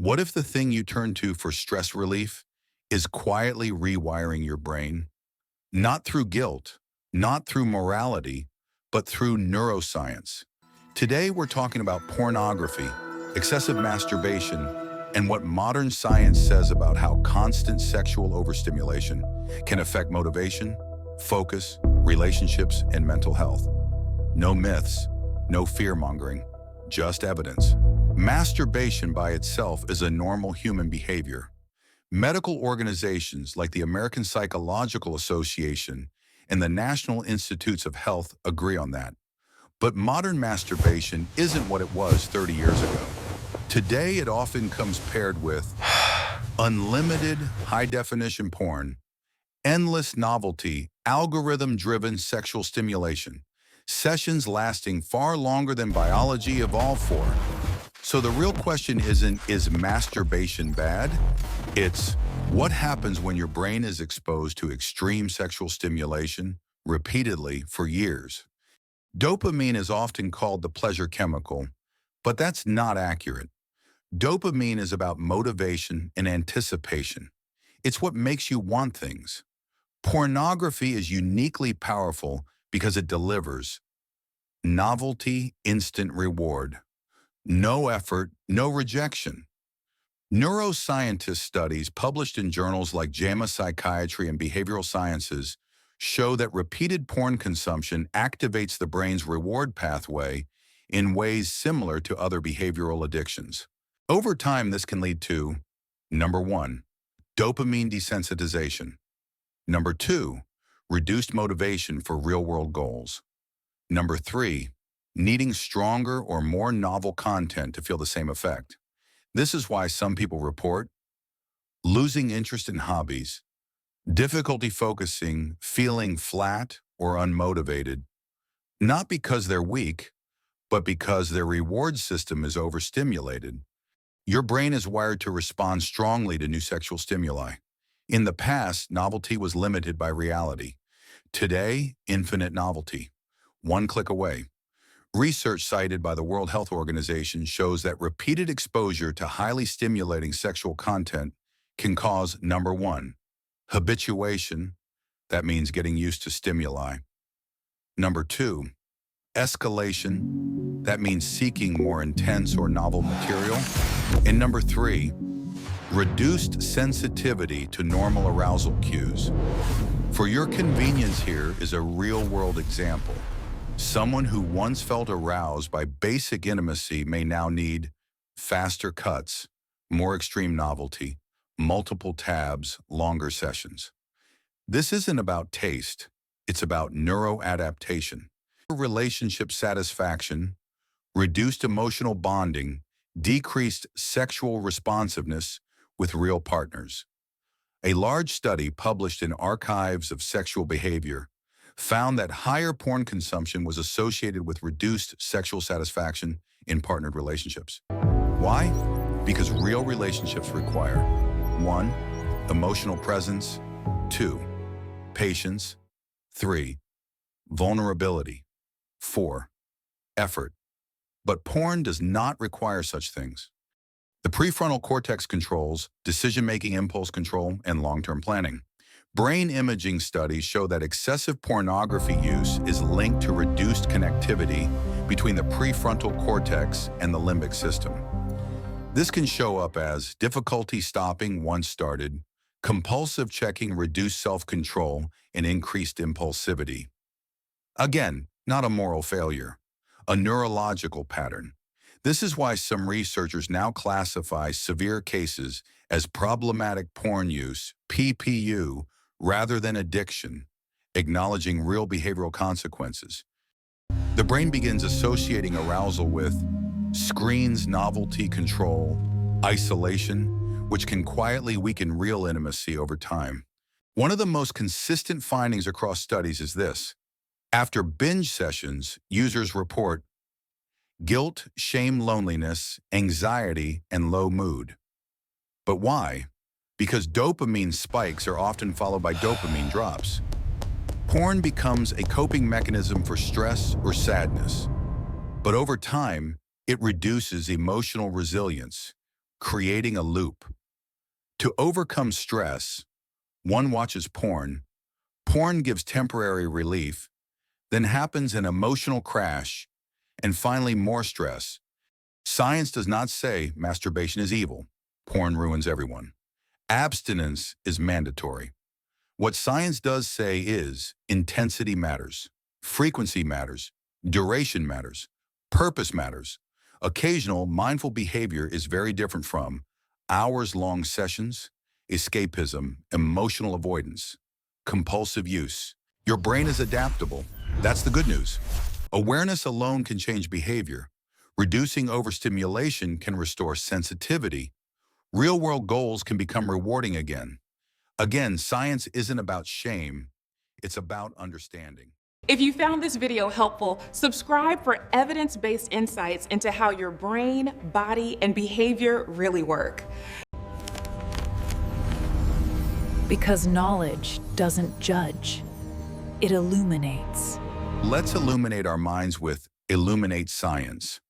What if the thing you turn to for stress relief is quietly rewiring your brain? Not through guilt, not through morality, but through neuroscience. Today, we're talking about pornography, excessive masturbation, and what modern science says about how constant sexual overstimulation can affect motivation, focus, relationships, and mental health. No myths, no fear-mongering, just evidence. Masturbation by itself is a normal human behavior. Medical organizations like the American Psychological Association and the National Institutes of Health agree on that. But modern masturbation isn't what it was 30 years ago. Today, it often comes paired with unlimited high-definition porn, endless novelty, algorithm-driven sexual stimulation, sessions lasting far longer than biology evolved for. So the real question isn't, is masturbation bad? It's, what happens when your brain is exposed to extreme sexual stimulation repeatedly for years? Dopamine is often called the pleasure chemical, but that's not accurate. Dopamine is about motivation and anticipation. It's what makes you want things. Pornography is uniquely powerful because it delivers novelty, instant reward. No effort, no rejection. Neuroscientist studies published in journals like JAMA Psychiatry and Behavioral Sciences show that repeated porn consumption activates the brain's reward pathway in ways similar to other behavioral addictions. Over time, this can lead to, number 1, dopamine desensitization. Number 2, reduced motivation for real-world goals. Number 3, needing stronger or more novel content to feel the same effect. This is why some people report losing interest in hobbies, difficulty focusing, feeling flat or unmotivated, not because they're weak, but because their reward system is overstimulated. Your brain is wired to respond strongly to new sexual stimuli. In the past, novelty was limited by reality. Today, infinite novelty. One click away. Research cited by the World Health Organization shows that repeated exposure to highly stimulating sexual content can cause, number 1, habituation, that means getting used to stimuli. Number 2, escalation, that means seeking more intense or novel material. And number 3, reduced sensitivity to normal arousal cues. For your convenience, here is a real-world example. Someone who once felt aroused by basic intimacy may now need faster cuts, more extreme novelty, multiple tabs, longer sessions. This isn't about taste, it's about neuroadaptation. Relationship satisfaction, reduced emotional bonding, decreased sexual responsiveness with real partners. A large study published in Archives of Sexual Behavior found that higher porn consumption was associated with reduced sexual satisfaction in partnered relationships. Why? Because real relationships require 1, emotional presence, 2, patience, 3, vulnerability, 4, effort. But porn does not require such things. The prefrontal cortex controls decision-making, impulse control, and long-term planning. Brain imaging studies show that excessive pornography use is linked to reduced connectivity between the prefrontal cortex and the limbic system. This can show up as difficulty stopping once started, compulsive checking, reduced self-control, and increased impulsivity. Again, not a moral failure, a neurological pattern. This is why some researchers now classify severe cases as problematic porn use, PPU, rather than addiction, acknowledging real behavioral consequences. The brain begins associating arousal with screens, novelty, control, isolation, which can quietly weaken real intimacy over time. One of the most consistent findings across studies is this. After binge sessions, users report guilt, shame, loneliness, anxiety, and low mood. But why? Because dopamine spikes are often followed by dopamine drops. Porn becomes a coping mechanism for stress or sadness. But over time, it reduces emotional resilience, creating a loop. To overcome stress, one watches porn. Porn gives temporary relief, then happens an emotional crash, and finally more stress. Science does not say masturbation is evil. Porn ruins everyone. Abstinence is mandatory. What science does say is intensity matters, frequency matters, duration matters, purpose matters. Occasional mindful behavior is very different from hours-long sessions, escapism, emotional avoidance, compulsive use. Your brain is adaptable. That's the good news. Awareness alone can change behavior. Reducing overstimulation can restore sensitivity. Real-world goals can become rewarding again. Again, science isn't about shame, it's about understanding. If you found this video helpful, subscribe for evidence-based insights into how your brain, body, and behavior really work. Because knowledge doesn't judge, it illuminates. Let's illuminate our minds with Illuminate Science.